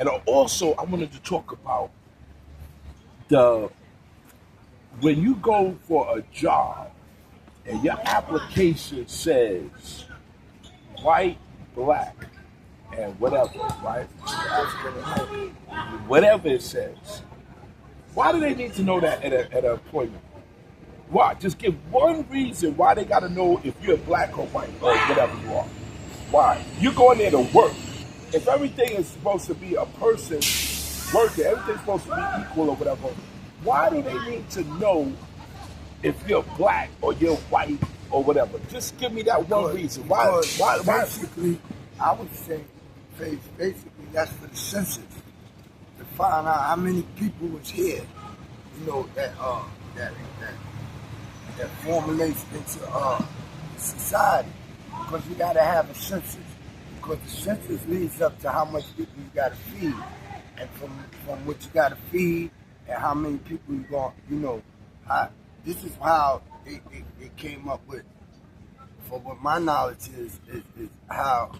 And also, I wanted to talk about the when you go for a job and your application says white, black, and whatever, right? Whatever it says. Why do they need to know that at an appointment? Why? Just give one reason why they got to know if you're black or white or whatever you are. Why? You're going there to work. If everything is supposed to be a person working, everything's supposed to be equal or whatever, why do they need to know if you're black or you're white or whatever? Just give me that one reason. Why? Basically, I would say, basically, that's for the census to find out how many people was here. You know that formulates into society, because you got to have a census, because the census leads up to how much people you got to feed, and from what you got to feed and how many people you going, this is how they came up with, for what my knowledge is how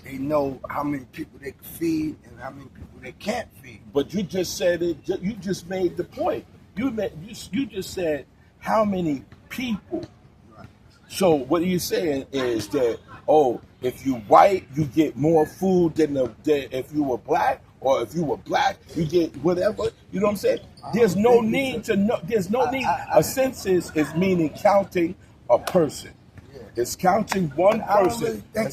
they know how many people they can feed and how many people they can't feed. But you just said it. You just made the point. You just said how many people. Right. So what you're saying is that if you white, you get more food than if you were black, or if you were black, you get whatever. You know what I'm saying? There's no need to know. There's no need. A census is meaning counting a person. It's counting one person. I don't really think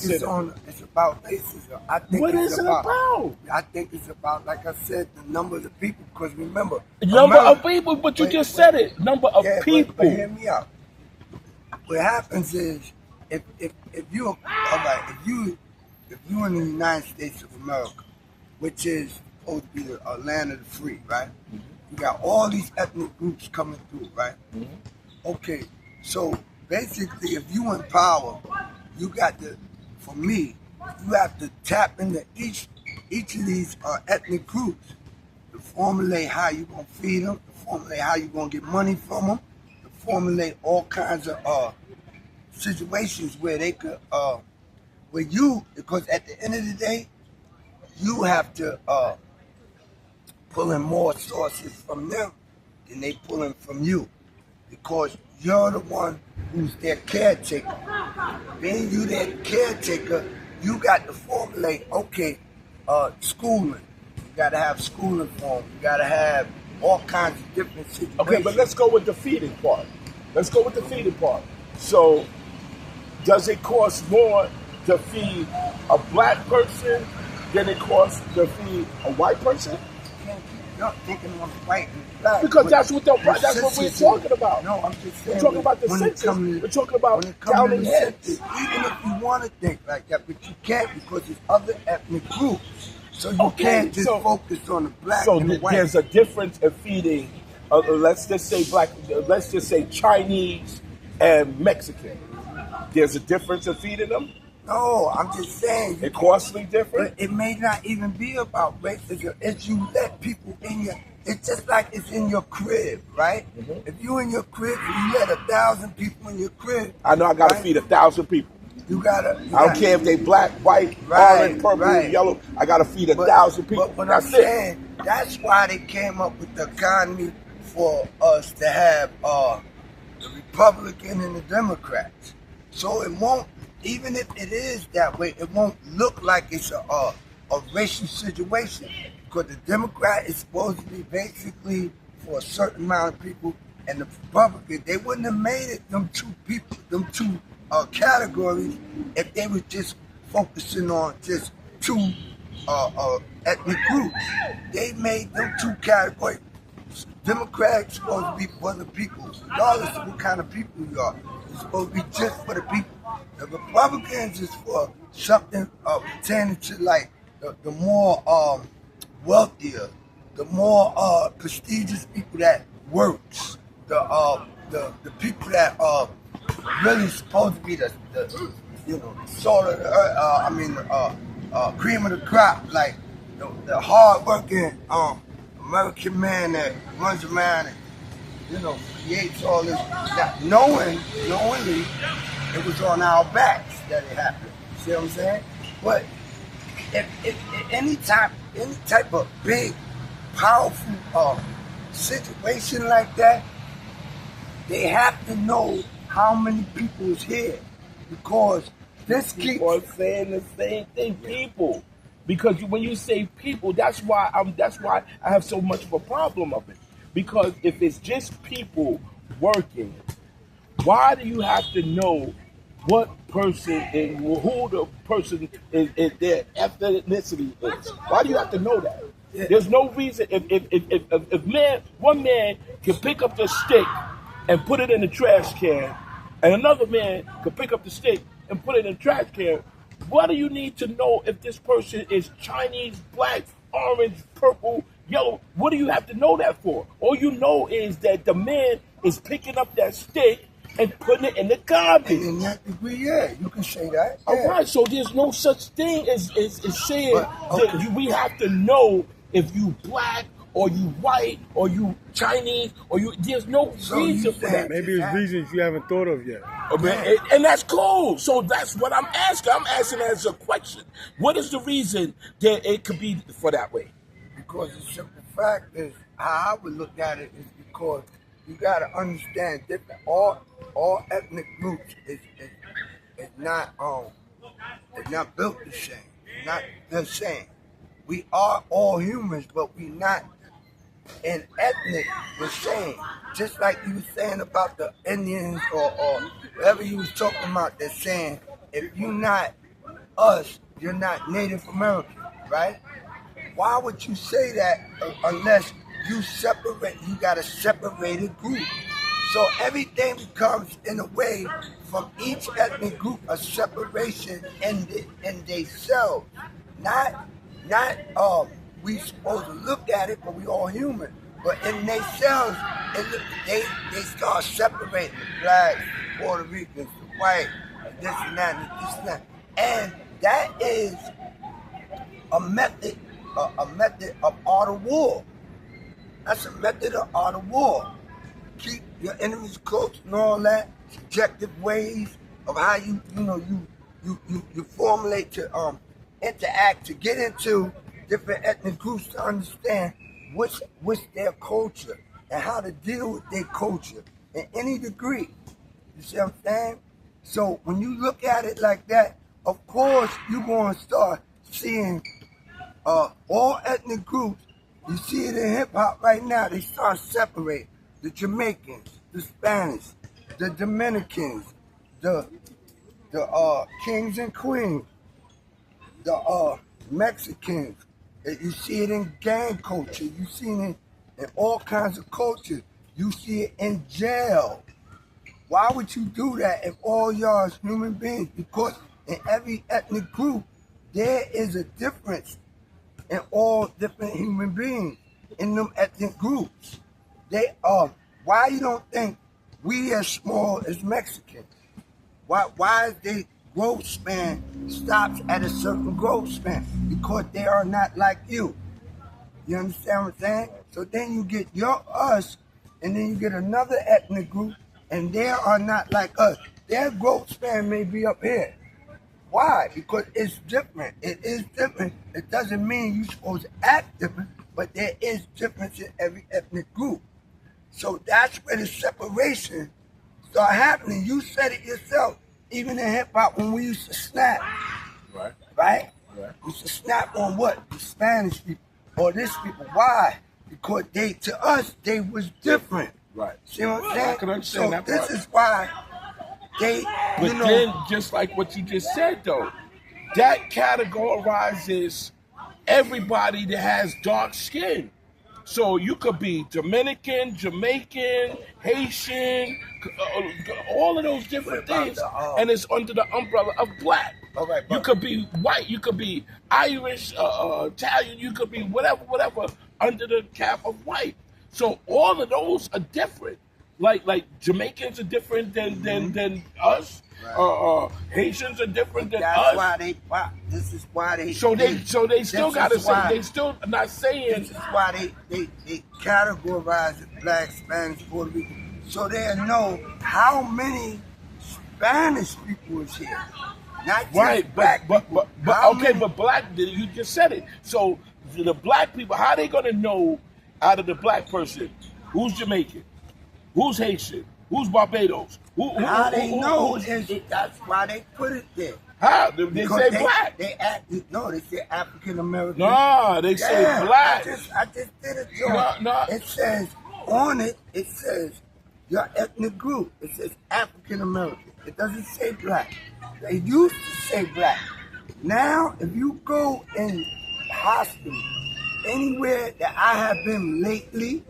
it's about racism. I think what is it about? I think it's about, like I said, the number of the people. Because remember, number of people. But you just said it. Number of people. But hear me out. What happens is, if you're all right, if you in the United States of America, which is supposed to be the land of the free, right? Mm-hmm. You got all these ethnic groups coming through, right? Mm-hmm. Okay, so basically, if you in power, you got to, for me, you have to tap into each of these ethnic groups to formulate how you gonna feed them, to formulate how you gonna get money from them, to formulate all kinds of situations where they could, because at the end of the day, you have to pull in more sources from them than they pull in from you, because you're the one who's their caretaker. Being you their caretaker, you got to formulate, schooling. You got to have schooling for them. You got to have all kinds of different situations. Okay, but let's go with the feeding part. So, does it cost more to feed a black person than it costs to feed a white person? Not thinking of white and black. Because that's what we're talking about. No, I'm just saying. We're talking about the census. We're talking about counting heads. Even if you want to think like that, but you can't, because there's other ethnic groups. So you can't just focus on the black and the white. There's a difference in feeding. Let's just say black. Let's just say Chinese and Mexican. There's a difference in feeding them. No, I'm just saying. It costly different? But it may not even be about racism. If you let people in it's just like it's in your crib, right? Mm-hmm. If you in your crib, you let 1,000 people in your crib. I know I got to feed 1,000 people. I don't care if they black, white, orange, purple, yellow. I got to feed 1,000 people. But what I'm saying, that's why they came up with the economy for us to have the Republican and the Democrats. So it won't, even if it is that way, it won't look like it's a racial situation, because the Democrat is supposed to be basically for a certain amount of people, and the Republican, they wouldn't have made it them two categories if they were just focusing on just two ethnic groups. They made them two categories. Democrats supposed to be for the people, regardless of what kind of people you are. It's supposed to be just for the people. The Republicans is for something pertaining to like the more wealthier, the more prestigious people that works, the people that are really supposed to be the salt of the earth, cream of the crop, like the hard-working American man that runs around and creates all this. Now, knowingly, it was on our backs that it happened. See what I'm saying? But if any time, any type of big, powerful situation like that, they have to know how many people is here, because this keeps People are saying the same thing, people. Because when you say people, that's why I have so much of a problem of it. Because if it's just people working, why do you have to know what person and who the person is their ethnicity is? Why do you have to know that? There's no reason if one man can pick up the stick and put it in the trash can, and another man can pick up the stick and put it in the trash can. What do you need to know if this person is Chinese, black, orange, purple, yellow? What do you have to know that for? All you know is that the man is picking up that stick and putting it in the garbage. And in that degree, yeah, you can say that. Yeah. All right, so there's no such thing as saying that we have to know if you black or you white or you Chinese or you. There's no reason for that. Maybe it's reasons you haven't thought of yet. And that's cool. So that's what I'm asking. I'm asking as a question. What is the reason that it could be for that way? Because the simple fact is, how I would look at it is because you got to understand different. All ethnic groups is not built the same. It's not the same. We are all humans, but we not in ethnic the same. Just like you were saying about the Indians or whatever you was talking about, they're saying if you're not us, you're not Native American, right? Why would you say that unless you separate? You got a separated group. So everything becomes, in a way, from each ethnic group, a separation in themselves. Not we supposed to look at it, but we all human. But in themselves, they start separating the blacks, the Puerto Ricans, the white, this and that, and this and that. And that is a method of art of war. That's a method of art of war. Keep your enemies close and all that. Subjective ways of how you formulate to interact, to get into different ethnic groups, to understand what's their culture and how to deal with their culture in any degree. You see what I'm saying? So when you look at it like that, of course you're going to start seeing all ethnic groups. You see it in hip hop right now. They start separating the Jamaicans, the Spanish, the Dominicans, the kings and queens, the Mexicans. You see it in gang culture. You see it in all kinds of cultures. You see it in jail. Why would you do that if all y'all is human beings? Because in every ethnic group, there is a difference in all different human beings in them ethnic groups. They are. Why you don't think we as small as Mexicans? Why is their growth span stops at a certain growth span? Because they are not like you. You understand what I'm saying? So then you get us, and then you get another ethnic group, and they are not like us. Their growth span may be up here. Why? Because it's different. It is different. It doesn't mean you're supposed to act different, but there is difference in every ethnic group. So that's where the separation start happening. You said it yourself, even in hip hop when we used to snap. Right. Right? We used to snap on what? The Spanish people or this people. Why? Because to us, they was different. Right. See what I'm saying? I can understand that this part. is why they, But then, just like what you just said, though, that categorizes everybody that has dark skin. So you could be Dominican, Jamaican, Haitian, all of those different things, and it's under the umbrella of black. All right, you could be white, you could be Irish, Italian, you could be whatever, under the cap of white. So all of those are different. Like Jamaicans are different than us. Right. Haitians are different than us. This is why they. So they still gotta say. They still not saying. This is why they categorize it: black, Spanish, Puerto Rican, so they know how many Spanish people is here. Not just right, black but people. okay, but black. You just said it. So the black people, how they gonna know out of the black person who's Jamaican, who's Haitian, who's Barbados, How they know who's, is that's why they put it there. how they Because say black? They say African American. No, they say black. I just did a job. No. It says on it. It says your ethnic group. It says African American. It doesn't say black. They used to say black. Now, if you go in hospital, anywhere that I have been lately,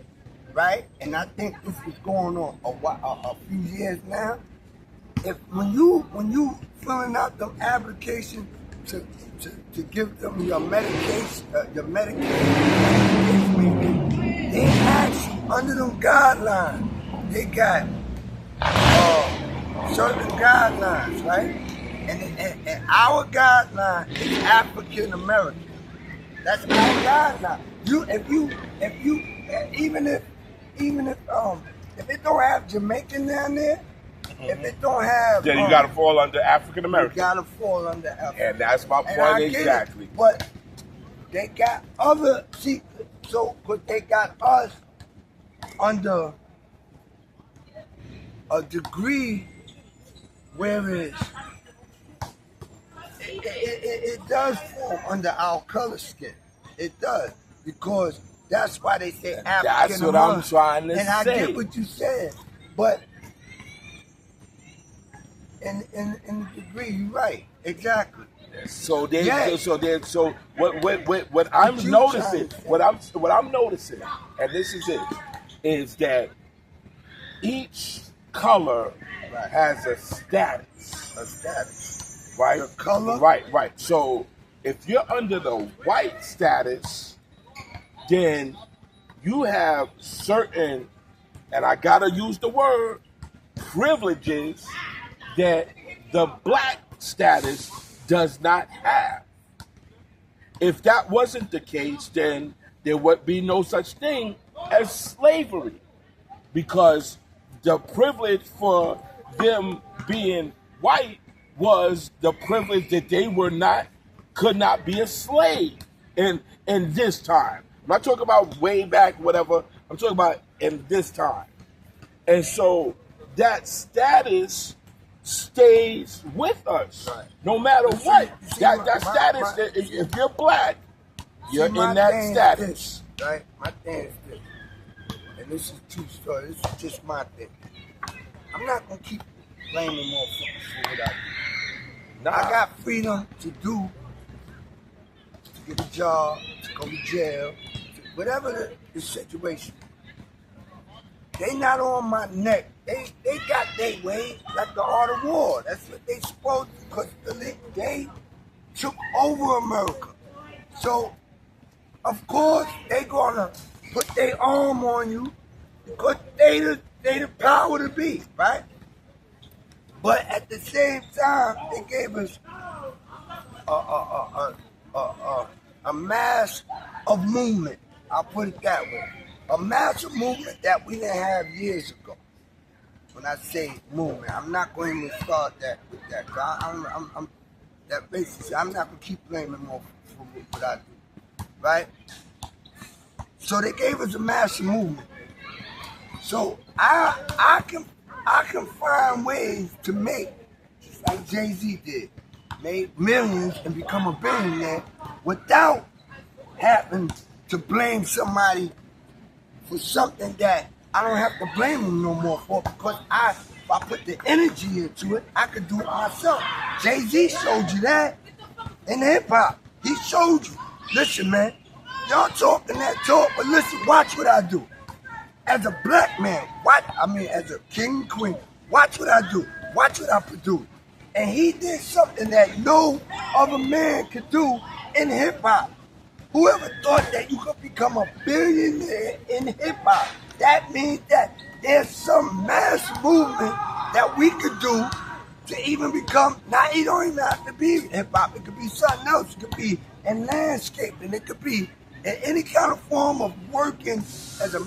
right, and I think this is going on a few years now. When you filling out them applications to give them your medication, they actually under them guidelines. They got certain guidelines, right? And our guideline is African American. That's our guideline. Even if it don't have Jamaican down there, if it don't have, then you gotta fall under African American. You gotta fall under African. And that's my point exactly. But they got other because they got us under a degree where it does fall under our color scheme. It does, because that's why they say African American. That's what I'm trying to say. And I get what you said, but in the degree, you're right, exactly. So what What I'm you noticing, trying to say? what I'm noticing, and this is it, is that each color has a status. A status. Right? The color? Right. So if you're under the white status, then you have certain, and I gotta use the word, privileges that the black status does not have. If that wasn't the case, then there would be no such thing as slavery, because the privilege for them being white was the privilege that they could not be a slave in this time. I'm not talking about way back, whatever. I'm talking about in this time. And so that status stays with us, no matter what. That status, if you're black, you're in that status. Right? My thing is this, and this is true story. This is just my thing. I'm not gonna keep blaming motherfuckers for what I do. Nah. I got freedom to do, to get a job, to go to jail, whatever the situation. They not on my neck. They got their way, like the art of war. That's what they supposed to, because they took over America. So, of course, they gonna put their arm on you because they the power to be, right? But at the same time, they gave us a mass of movement. I'll put it that way. A massive movement that we didn't have years ago. When I say movement, I'm not going to start that with that. I'm that basis. I'm not going to keep blaming more for what I do, right? So they gave us a massive movement. So I can find ways to make, just like Jay-Z did, made millions and become a billionaire without having to blame somebody for something that I don't have to blame them no more for, because if I put the energy into it, I could do it myself. Jay-Z showed you that in hip-hop. He showed you. Listen, man, y'all talking that talk, but listen, watch what I do. As a black man, as a king and queen, watch what I do. Watch what I produce. And he did something that no other man could do in hip-hop. Whoever thought that you could become a billionaire in hip-hop, that means that there's some mass movement that we could do to even become, it don't even have to be hip-hop. It could be something else. It could be in landscaping. It could be in any kind of form of working as a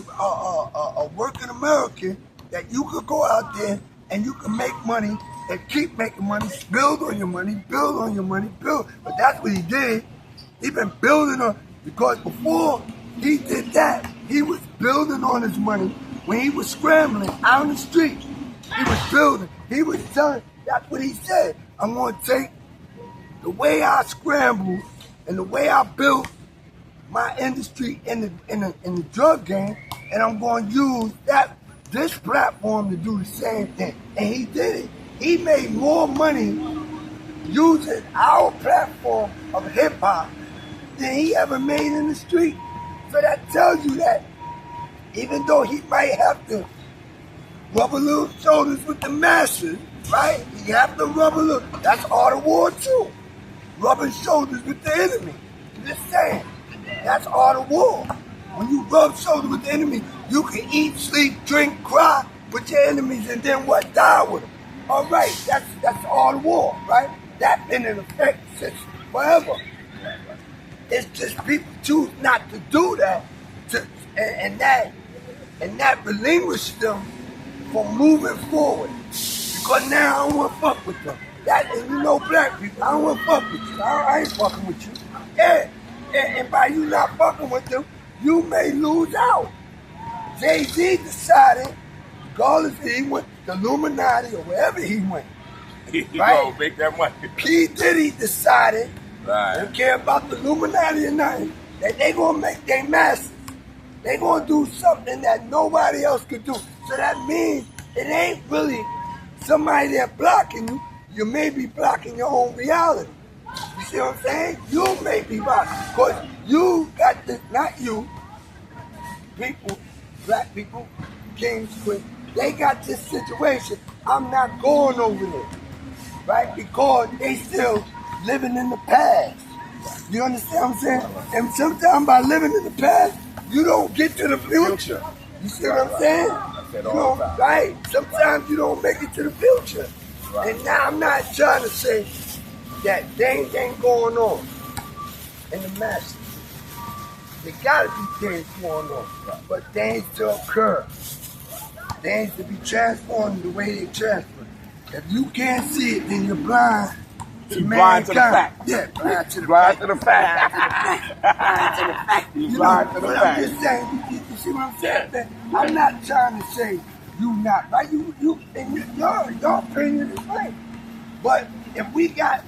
working American, that you could go out there and you can make money and keep making money, build on your money, build on your money, build. But that's what he did. He been building Because before he did that, he was building on his money. When he was scrambling out on the street, he was building. He was telling, that's what he said. I'm going to take the way I scrambled and the way I built my industry in the drug game, and I'm going to use this platform to do the same thing. And he did it. He made more money using our platform of hip hop than he ever made in the street. So that tells you that even though he might have to rub a little shoulders with the masses, right? He have to rub a little. That's art of war too. Rubbing shoulders with the enemy. Just saying. That's art of war. When you rub shoulders with the enemy, you can eat, sleep, drink, cry with your enemies, and then what? Die with them. All right, that's art of war, right? That's been in effect since forever. It's just people choose not to do that, and that relinquish them from moving forward. Because now I don't want to fuck with them. That is, black people, I don't want to fuck with you. I ain't fucking with you. Yeah. And by you not fucking with them, you may lose out. Jay-Z decided, regardless if he went to the Illuminati or wherever he went, He right? gonna make that money. P. Diddy decided, Right. don't care about the Illuminati or nothing, that they gonna make their masses. They gonna do something that nobody else could do. So that means it ain't really somebody that blocking you. You may be blocking your own reality. You see what I'm saying? You may be blocking. Because you got this, not you, people, black people, kings, queens, they got this situation. I'm not going over there, right? Because they still living in the past. You understand what I'm saying? And sometimes by living in the past, you don't get to the future. You see what I'm saying? You don't, right? Sometimes you don't make it to the future. And now I'm not trying to say that things ain't going on in the masses. There gotta be things going on, but things to occur. Things to be transformed the way they transfer. If you can't see it, then you're blind to blind to the mankind. fact. Yeah, blind to the Blind fact. to the fact. Blind to the fact. You blind to the but fact. I'm just saying, you see what I'm saying? I'm not trying to say you not right. You and your opinion is right. But if we got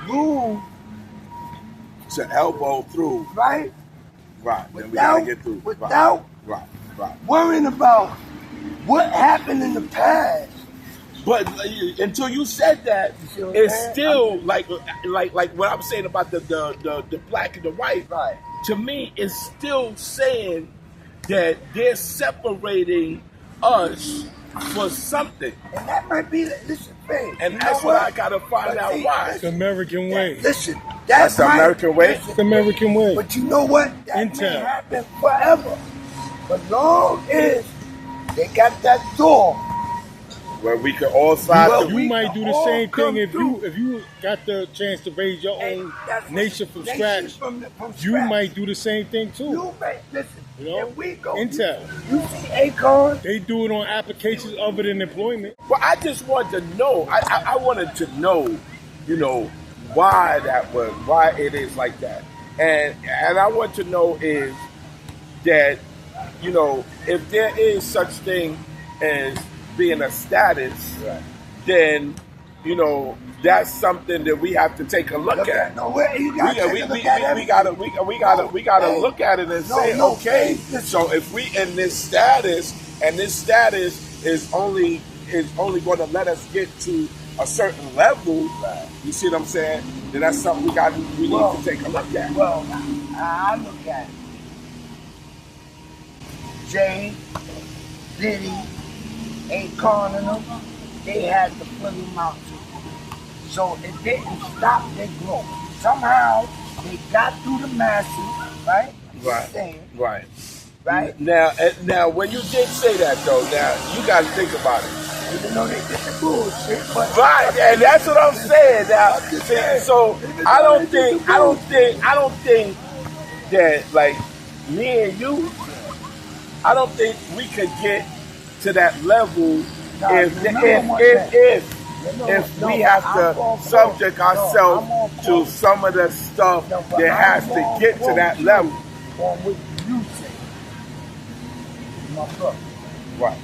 room To elbow through. right, Right. Then we gotta get through. without Right. worrying about what happened in the past. But until you said that, see what I'm it's saying? still like what I'm saying about the black and the white. Right. To me, it's still saying that they're separating us for something, And that might be, listen, babe. and you that's know what I gotta find But out see, why. It's the American way. Listen, That's the American way. It's the American way. But you know what? That may Intel. happen forever. But long as they got that door, Where we can all slide Well, through. You we might can do the all same come thing through. if you got the chance to raise your and own that's nation from nation scratch. from You scratch. might do the same thing too. You may listen. You know? If we go, Intel. You see Akon. They do it on applications other than employment. Well, I just wanted to know. I wanted to know, why that was, why it is like that, and I want to know is that, if there is such thing as being a status, then that's something that we have to take a look at. No, where you got to We look at we gotta look at it and say, no, okay, listen. so if we in this status, and this status is only going to let us get to a certain level, you see what I'm saying? Then that's something we need to take a look at. Well, I look at it. Jay, Diddy, Akon and them, they had to put him out too. So it didn't stop their growth. Somehow they got through the masses, right? Right. Right? Now, when you did say that though, now you got to think about it. Even though they did the bullshit, but Right, and that's what I'm saying. Now, so I don't think that, like, me and you, I don't think we could get to that level if we have to subject ourselves to some of the stuff that has to get to that level. On what you say, my brother. Right.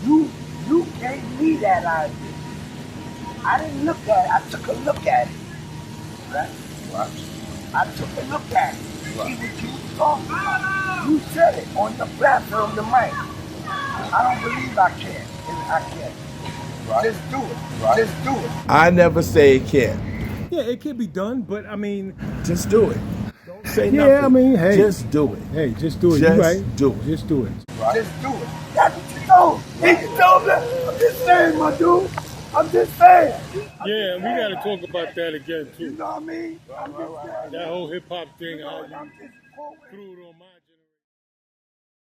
You gave me that idea. I didn't look at it. I took a look at it. Right? Right. I took a look at it. Right. See what you was talking about. You said it on the platform, the mic. I don't believe I can. And I can't. Right. Just do it. Right. Just do it. I never say it can't. Yeah, it can be done, but I mean, Just do it. Don't say nothing. yeah, I mean, hey, just do it. Hey, just do it. Just You're right. do it. Just do it. Right. Just do it. That's what you told. You told me. I'm just saying, my dude. I'm just saying. Yeah, we got to talk about that again You too. know what I mean? I'm just saying. That whole hip hop thing, how I'm you just quoting. threw it on my.